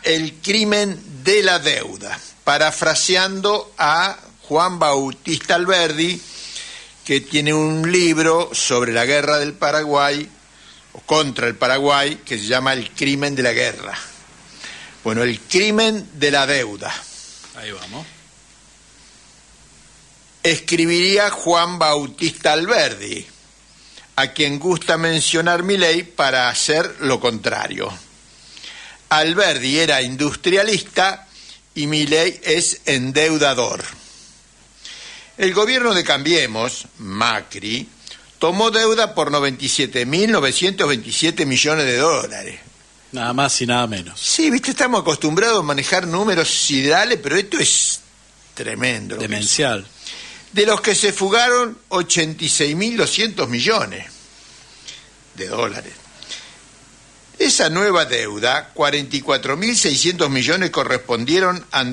El crimen de la deuda, parafraseando a Juan Bautista Alberdi, que tiene un libro sobre la guerra del Paraguay, o contra el Paraguay, que se llama El crimen de la guerra. Bueno, el crimen de la deuda. Ahí vamos. Escribiría Juan Bautista Alberdi, a quien gusta mencionar Milei para hacer lo contrario. Alberdi era industrialista y Milei es endeudador. El gobierno de Cambiemos, Macri, tomó deuda por 97.927 millones de dólares. Nada más y nada menos. Sí, viste, estamos acostumbrados a manejar números siderales, pero esto es tremendo. Demencial. De los que se fugaron 86.200 millones de dólares. Esa nueva deuda, 44.600 millones correspondieron a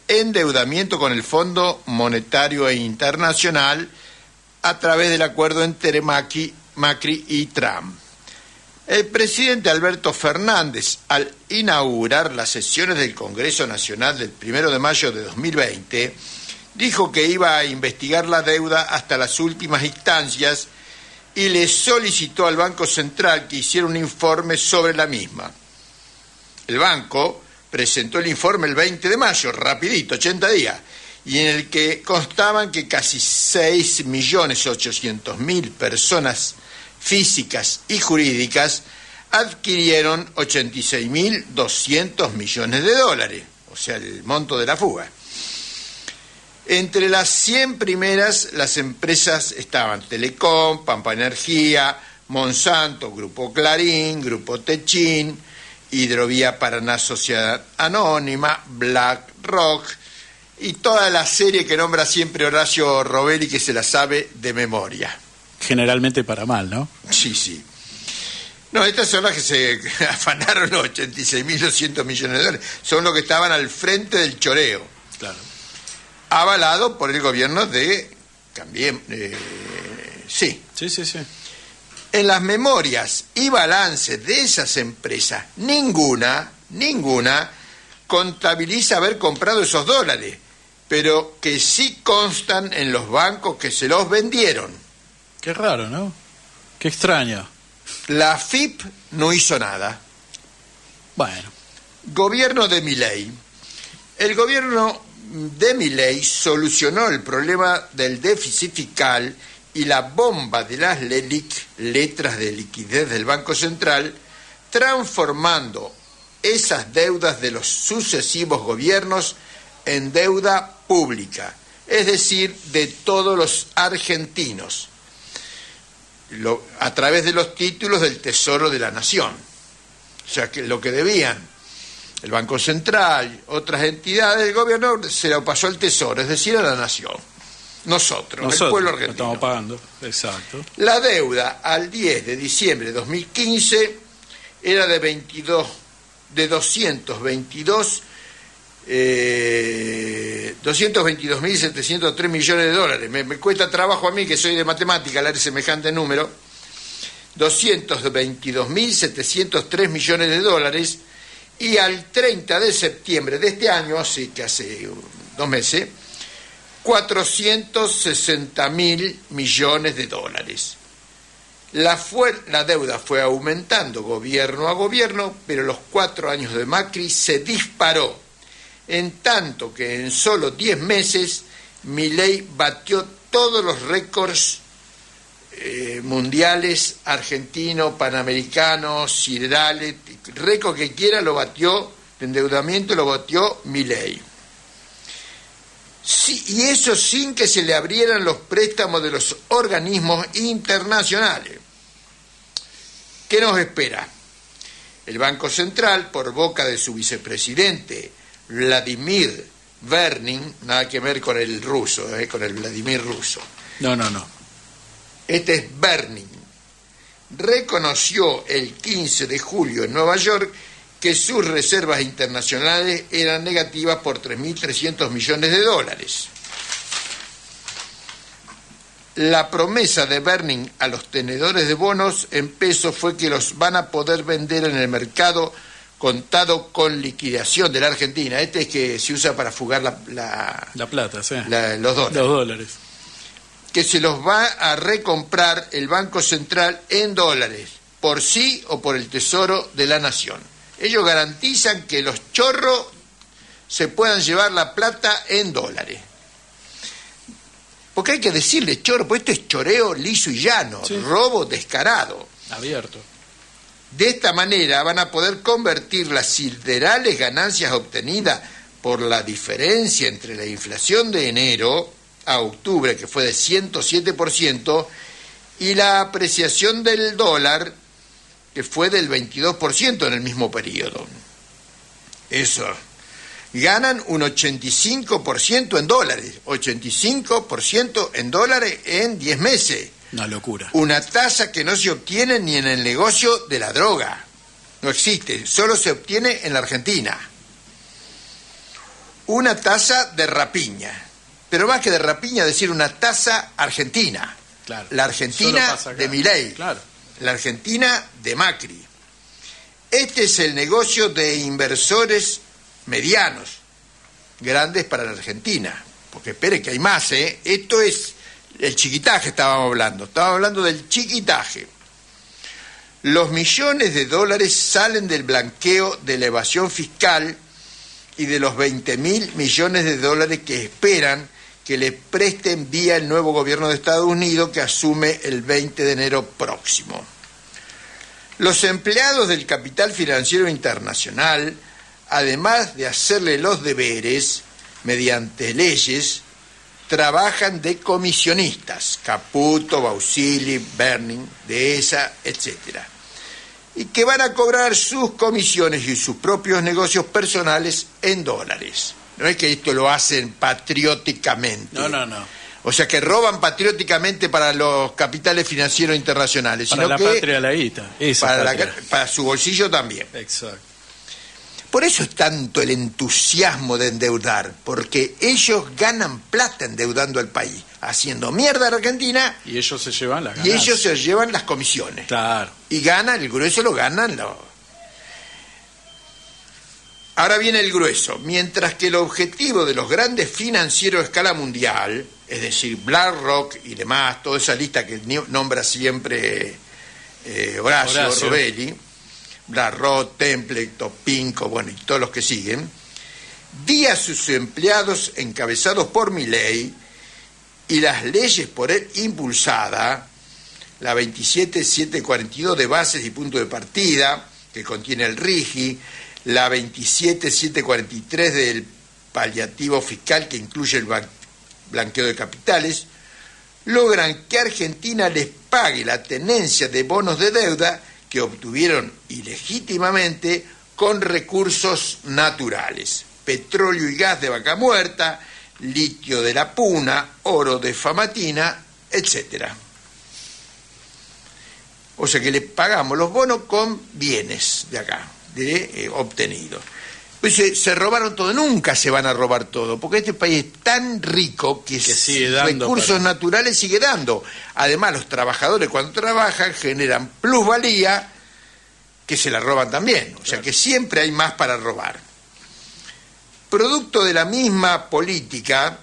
endeudamiento con el Fondo Monetario Internacional a través del acuerdo entre Macri y Trump. El presidente Alberto Fernández, al inaugurar las sesiones del Congreso Nacional del 1 de mayo de 2020, dijo que iba a investigar la deuda hasta las últimas instancias y le solicitó al Banco Central que hiciera un informe sobre la misma. El banco presentó el informe el 20 de mayo, rapidito, 80 días, y en el que constaban que casi 6.800.000 personas físicas y jurídicas adquirieron 86.200 millones de dólares, o sea, el monto de la fuga. Entre las 100 primeras, las empresas estaban Telecom, Pampa Energía, Monsanto, Grupo Clarín, Grupo Techin, Hidrovía Paraná Sociedad Anónima, BlackRock y toda la serie que nombra siempre Horacio Robelli, que se la sabe de memoria. Generalmente para mal, ¿no? Sí, sí. No, estas son las que se afanaron los 86.200 millones de dólares. Son los que estaban al frente del choreo. Claro. Avalado por el gobierno de Cambiemos. Sí. Sí. En las memorias y balances de esas empresas, ninguna contabiliza haber comprado esos dólares, pero que sí constan en los bancos que se los vendieron. Qué raro, ¿no? Qué extraño. La AFIP no hizo nada. Bueno. Gobierno de Milei. El gobierno de Milei solucionó el problema del déficit fiscal y la bomba de las LELIQ, letras de liquidez del Banco Central, transformando esas deudas de los sucesivos gobiernos en deuda pública, es decir, de todos los argentinos, a través de los títulos del Tesoro de la Nación. O sea, que lo que debían el Banco Central, otras entidades del gobierno, se lo pasó al Tesoro, es decir, a la Nación. Nosotros, el pueblo argentino. Estamos pagando, exacto. La deuda al 10 de diciembre de 2015 era de 222.703 millones de dólares. Me cuesta trabajo a mí, que soy de matemática, leer semejante número. 222.703 millones de dólares. Y al 30 de septiembre de este año, así que hace 2 meses, 460.000 millones de dólares. La deuda fue aumentando gobierno a gobierno, pero los 4 años de Macri se disparó, en tanto que en solo 10 meses Milei batió todos los récords mundiales, argentino, panamericano, siderales, récord que quiera lo batió, de endeudamiento lo batió Milei. Sí, y eso sin que se le abrieran los préstamos de los organismos internacionales. ¿Qué nos espera? El Banco Central, por boca de su vicepresidente Vladimir Bernin, nada que ver con el ruso, con el Vladimir ruso. No. Este es Bernin. Reconoció el 15 de julio en Nueva York que sus reservas internacionales eran negativas por 3.300 millones de dólares. La promesa de Bernin a los tenedores de bonos en pesos fue que los van a poder vender en el mercado contado con liquidación de la Argentina, este es que se usa para fugar La plata, sí. los dólares, Los dólares. que se los va a recomprar el Banco Central en dólares, por sí o por el Tesoro de la Nación. Ellos garantizan que los chorros se puedan llevar la plata en dólares. Porque hay que decirle chorro, porque esto es choreo liso y llano, sí. Robo descarado. Abierto. De esta manera van a poder convertir las siderales ganancias obtenidas por la diferencia entre la inflación de enero a octubre, que fue de 107%, y la apreciación del dólar, que fue del 22% en el mismo periodo. Eso. Ganan un 85% en dólares, 85% en dólares en 10 meses. Una locura. Una tasa que no se obtiene ni en el negocio de la droga. No existe, solo se obtiene en la Argentina. Una tasa de rapiña. Pero más que de rapiña, decir una tasa argentina. Claro. La Argentina de Milei. Claro. La Argentina de Macri. Este es el negocio de inversores medianos, grandes para la Argentina, porque espere que hay más, ¿eh? Esto es el chiquitaje, estábamos hablando del chiquitaje. Los millones de dólares salen del blanqueo de la evasión fiscal y de los 20.000 millones de dólares que esperan que le presten vía el nuevo gobierno de Estados Unidos que asume el 20 de enero próximo. Los empleados del capital financiero internacional, además de hacerle los deberes mediante leyes, trabajan de comisionistas, Caputo, Bausili, Berning, Dehesa, etc. Y que van a cobrar sus comisiones y sus propios negocios personales en dólares. No es que esto lo hacen patrióticamente. No. O sea, que roban patrióticamente para los capitales financieros internacionales. Para sino la que patria la guita. Para su bolsillo también. Exacto. Por eso es tanto el entusiasmo de endeudar, porque ellos ganan plata endeudando al país, haciendo mierda a la Argentina. Y ellos se llevan las ganancias. Y ellos se llevan las comisiones. Claro. Y ganan, el grueso lo ganan. Ahora viene el grueso. Mientras que el objetivo de los grandes financieros a escala mundial, es decir, BlackRock y demás, toda esa lista que nombra siempre Horacio Robelli, BlackRock, Templeton, Pinco, bueno, y todos los que siguen, di a sus empleados encabezados por Milei y las leyes por él impulsadas, la 27742 de bases y punto de partida, que contiene el RIGI, la 27743 del paliativo fiscal, que incluye el blanqueo de capitales, logran que Argentina les pague la tenencia de bonos de deuda que obtuvieron ilegítimamente con recursos naturales, petróleo y gas de Vaca Muerta, litio de la Puna, oro de Famatina, etc. O sea que le pagamos los bonos con bienes de acá, obtenidos. Pues se robaron todo, nunca se van a robar todo, porque este país es tan rico que sigue dando recursos naturales sigue dando. Además, los trabajadores cuando trabajan generan plusvalía que se la roban también. O sea que siempre hay más para robar. Producto de la misma política,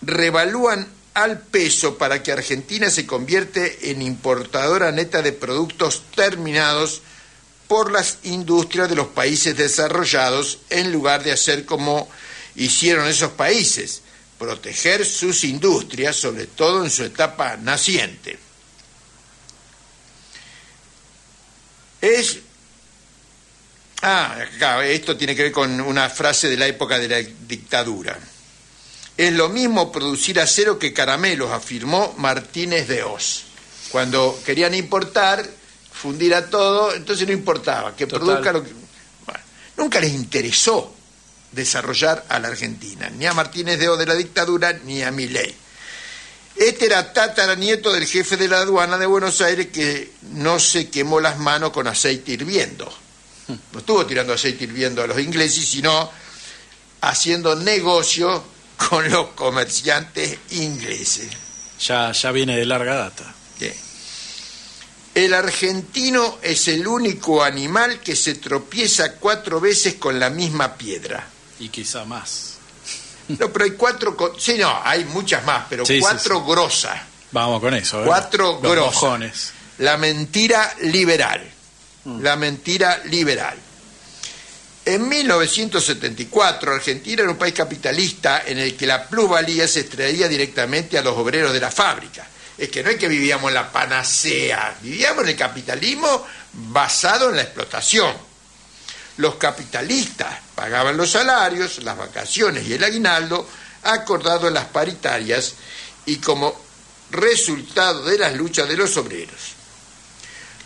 revalúan al peso para que Argentina se convierte en importadora neta de productos terminados por las industrias de los países desarrollados, en lugar de hacer como hicieron esos países, proteger sus industrias, sobre todo en su etapa naciente. Esto tiene que ver con una frase de la época de la dictadura. Es lo mismo producir acero que caramelos, afirmó Martínez de Oz. Cuando querían importar, fundir a todo, entonces no importaba, que produzca lo que... Bueno, nunca les interesó desarrollar a la Argentina, ni a Martínez de Oz de la dictadura, ni a Milei. Este era tataranieto del jefe de la aduana de Buenos Aires que no se quemó las manos con aceite hirviendo. No estuvo tirando aceite hirviendo a los ingleses, sino haciendo negocio con los comerciantes ingleses. Ya viene de larga data. Bien. El argentino es el único animal que se tropieza 4 veces con la misma piedra. Y quizá más. No, pero hay 4... Sí, no, hay muchas más, pero Sí, 4 sí. grosas. Vamos con eso. 4 Los grosas. mojones. La mentira liberal. La mentira liberal. En 1974, Argentina era un país capitalista en el que la plusvalía se extraía directamente a los obreros de la fábrica. Es que no es que vivíamos en la panacea, vivíamos en el capitalismo basado en la explotación. Los capitalistas pagaban los salarios, las vacaciones y el aguinaldo acordado en las paritarias y como resultado de las luchas de los obreros.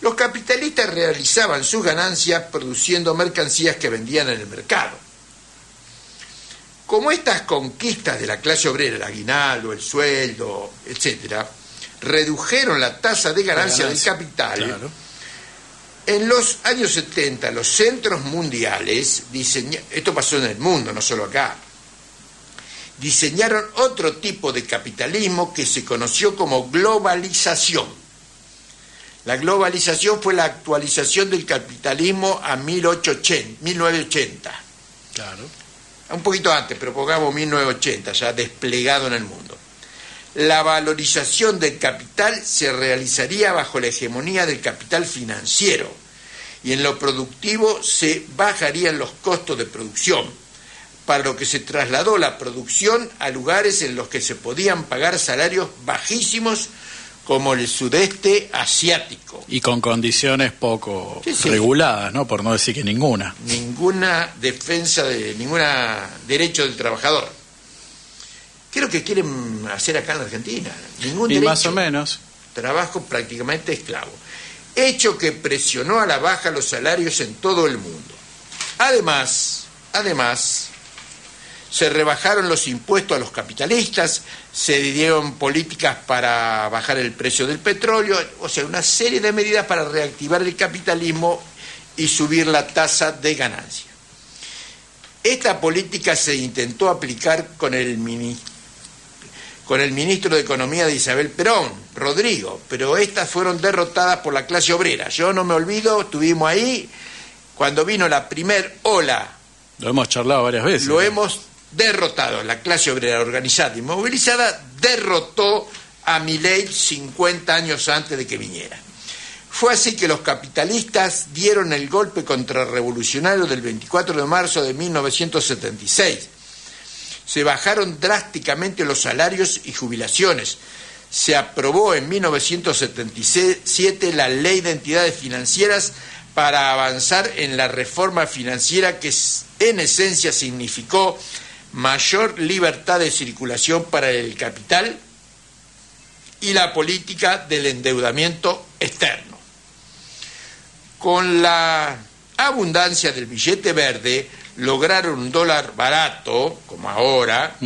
Los capitalistas realizaban sus ganancias produciendo mercancías que vendían en el mercado. Como estas conquistas de la clase obrera, el aguinaldo, el sueldo, etcétera, redujeron la tasa de ganancia del capital, claro. En los años 70 los centros mundiales, esto pasó en el mundo, no solo acá, diseñaron otro tipo de capitalismo que se conoció como globalización. La globalización fue la actualización del capitalismo a 1980. Claro. Un poquito antes, pero pongamos 1980, ya desplegado en el mundo. La valorización del capital se realizaría bajo la hegemonía del capital financiero y en lo productivo se bajarían los costos de producción, para lo que se trasladó la producción a lugares en los que se podían pagar salarios bajísimos como el sudeste asiático. Y con condiciones poco Sí. reguladas, ¿no? Por no decir que ninguna. Ninguna defensa de ningún derecho del trabajador. ¿Qué es lo que quieren hacer acá en la Argentina? Ningún Y derecho. más o menos. Trabajo prácticamente esclavo. Hecho que presionó a la baja los salarios en todo el mundo. Además, se rebajaron los impuestos a los capitalistas, se dieron políticas para bajar el precio del petróleo, o sea, una serie de medidas para reactivar el capitalismo y subir la tasa de ganancia. Esta política se intentó aplicar con el ministro de Economía de Isabel Perón, Rodrigo, pero estas fueron derrotadas por la clase obrera. Yo no me olvido, estuvimos ahí, cuando vino la primer ola. Lo hemos charlado varias veces. Lo hemos derrotado. La clase obrera organizada y movilizada derrotó a Milei 50 años antes de que viniera. Fue así que los capitalistas dieron el golpe contrarrevolucionario del 24 de marzo de 1976. Se bajaron drásticamente los salarios y jubilaciones. Se aprobó en 1977 la Ley de Entidades Financieras para avanzar en la reforma financiera que en esencia significó mayor libertad de circulación para el capital y la política del endeudamiento externo. Con la abundancia del billete verde, lograron un dólar barato, como ahora,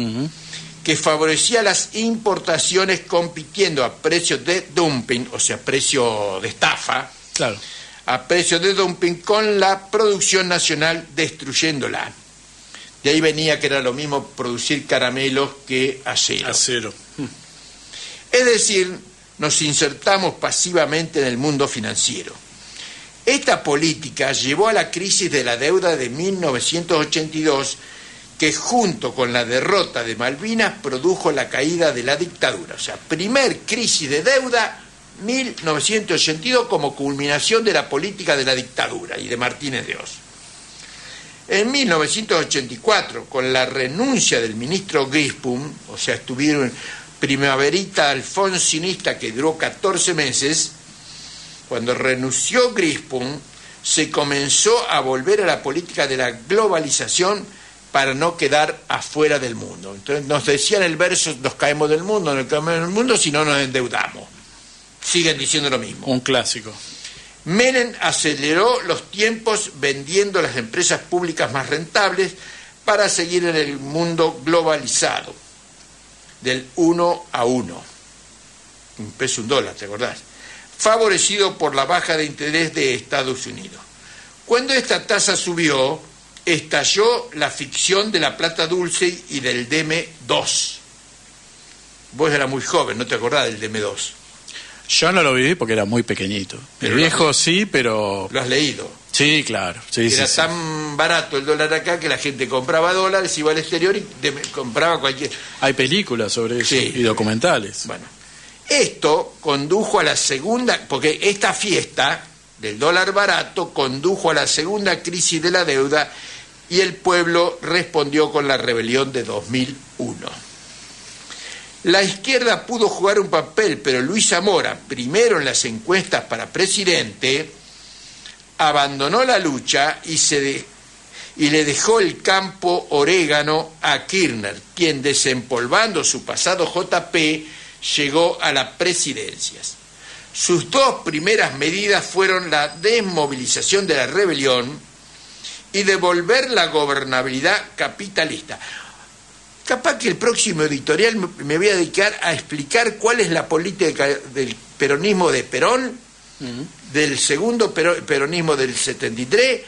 que favorecía las importaciones compitiendo a precios de dumping, o sea, precio de estafa, Claro. a precios de dumping con la producción nacional destruyéndola. De ahí venía que era lo mismo producir caramelos que acero. Acero. Es decir, nos insertamos pasivamente en el mundo financiero. Esta política llevó a la crisis de la deuda de 1982, que junto con la derrota de Malvinas produjo la caída de la dictadura. O sea, primer crisis de deuda, 1982, como culminación de la política de la dictadura y de Martínez de Oz. En 1984, con la renuncia del ministro Grispum, o sea, estuvieron primaverita alfonsinista que duró 14 meses, cuando renunció Grispum, se comenzó a volver a la política de la globalización para no quedar afuera del mundo. Entonces nos decían el verso, nos caemos del mundo, no caemos del mundo si no nos endeudamos. Siguen diciendo lo mismo. Un clásico. Menem aceleró los tiempos vendiendo las empresas públicas más rentables para seguir en el mundo globalizado, del 1 a 1. Un peso, un dólar, ¿te acordás? Favorecido por la baja de interés de Estados Unidos. Cuando esta tasa subió, estalló la ficción de la plata dulce y del DM2. Vos eras muy joven, ¿no te acordás del DM2? Yo no lo viví porque era muy pequeñito. Pero El viejo sí, pero... Lo has leído. Sí, claro. Sí, Era sí, tan barato el dólar acá que la gente compraba dólares, iba al exterior y compraba cualquier... Hay películas sobre eso Sí. y documentales. Bueno, esto condujo a la segunda, porque esta fiesta del dólar barato condujo a la segunda crisis de la deuda y el pueblo respondió con la rebelión de 2001. La izquierda pudo jugar un papel, pero Luis Zamora, primero en las encuestas para presidente, abandonó la lucha y le dejó el campo orégano a Kirchner, quien desempolvando su pasado JP llegó a las presidencias. Sus dos primeras medidas fueron la desmovilización de la rebelión y devolver la gobernabilidad capitalista. Capaz que el próximo editorial me voy a dedicar a explicar cuál es la política del peronismo de Perón, del segundo peronismo del 73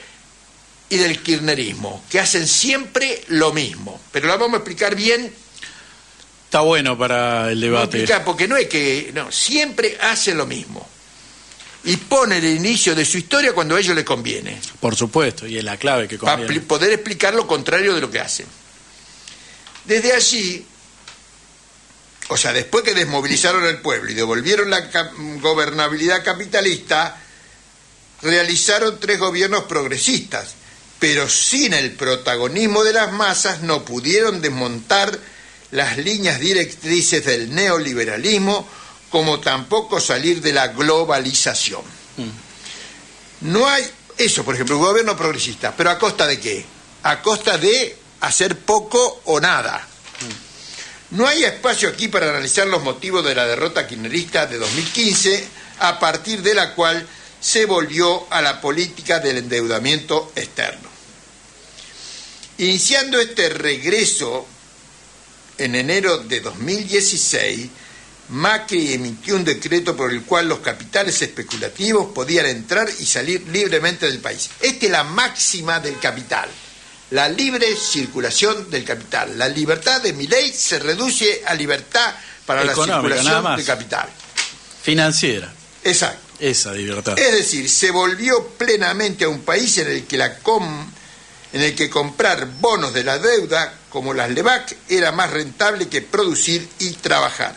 y del kirchnerismo, que hacen siempre lo mismo. Pero la vamos a explicar bien. Está bueno para el debate. Porque no es que... No, siempre hacen lo mismo. Y ponen el inicio de su historia cuando a ellos les conviene. Por supuesto, y es la clave que conviene. Para poder explicar lo contrario de lo que hacen. Desde allí, o sea, después que desmovilizaron al pueblo y devolvieron la gobernabilidad capitalista, realizaron 3 gobiernos progresistas, pero sin el protagonismo de las masas no pudieron desmontar las líneas directrices del neoliberalismo, como tampoco salir de la globalización. No hay eso, por ejemplo, un gobierno progresista, pero ¿a costa de qué? A costa de hacer poco o nada. No hay espacio aquí para analizar los motivos de la derrota kirchnerista de 2015, a partir de la cual se volvió a la política del endeudamiento externo. Iniciando este regreso en enero de 2016, Macri emitió un decreto por el cual los capitales especulativos podían entrar y salir libremente del país. Esta es la máxima del capital, la libre circulación del capital. La libertad de Milei se reduce a libertad para la circulación del capital. Financiera. Exacto. Esa libertad. Es decir, se volvió plenamente a un país en el que en el que comprar bonos de la deuda, como las LEVAC, era más rentable que producir y trabajar.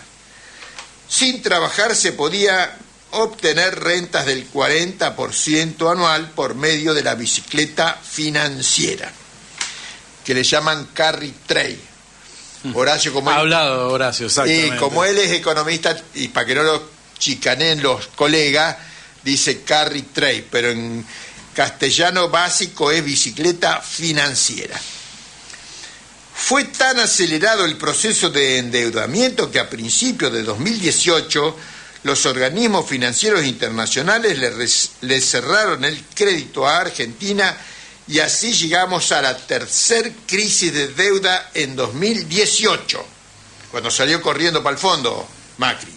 Sin trabajar se podía obtener rentas del 40% anual por medio de la bicicleta financiera, que le llaman carry trade. Horacio, como ha hablado Horacio, exactamente. Y como él es economista, y para que no lo chicaneen los colegas, dice carry trade, pero en castellano básico es bicicleta financiera. Fue tan acelerado el proceso de endeudamiento que a principios de 2018 los organismos financieros internacionales le cerraron el crédito a Argentina y así llegamos a la tercer crisis de deuda en 2018, cuando salió corriendo para el fondo Macri.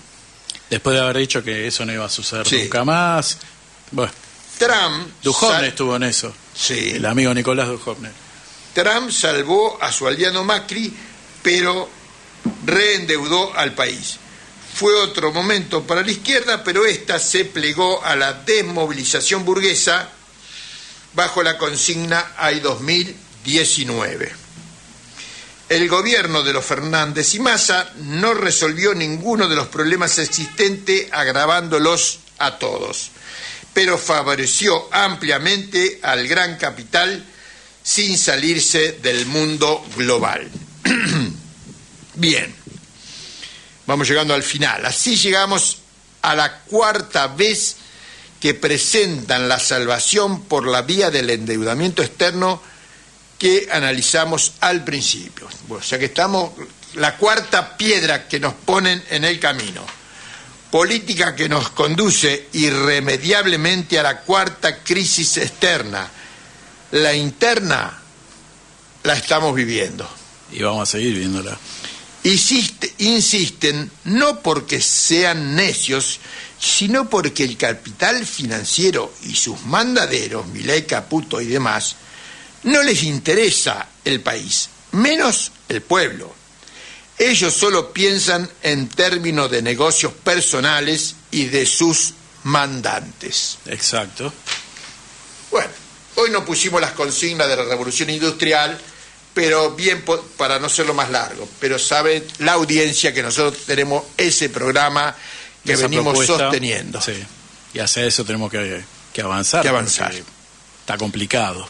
Después de haber dicho que eso no iba a suceder Sí. nunca más. Bueno, Trump Duhovne estuvo en eso. Sí. El amigo Nicolás Duhovne. Trump salvó a su aliado Macri, pero reendeudó al país. Fue otro momento para la izquierda, pero esta se plegó a la desmovilización burguesa bajo la consigna hay 2019. El gobierno de los Fernández y Massa no resolvió ninguno de los problemas existentes, agravándolos a todos, pero favoreció ampliamente al gran capital sin salirse del mundo global. Bien, vamos llegando al final. Así llegamos a la cuarta vez que presentan la salvación por la vía del endeudamiento externo que analizamos al principio. Bueno, o sea que estamos, la cuarta piedra que nos ponen en el camino. Política que nos conduce irremediablemente a la cuarta crisis externa. La interna la estamos viviendo. Y vamos a seguir viéndola. Insisten no porque sean necios, sino porque el capital financiero y sus mandaderos, Milei, Caputo y demás, no les interesa el país, menos el pueblo. Ellos solo piensan en términos de negocios personales y de sus mandantes. Exacto. Bueno, hoy no pusimos las consignas de la revolución industrial, pero bien, para no hacerlo más largo, pero sabe la audiencia que nosotros tenemos ese programa que Esa venimos propuesta, sosteniendo. Sí. Y hacia eso tenemos que avanzar. Que avanzar. Porque está complicado.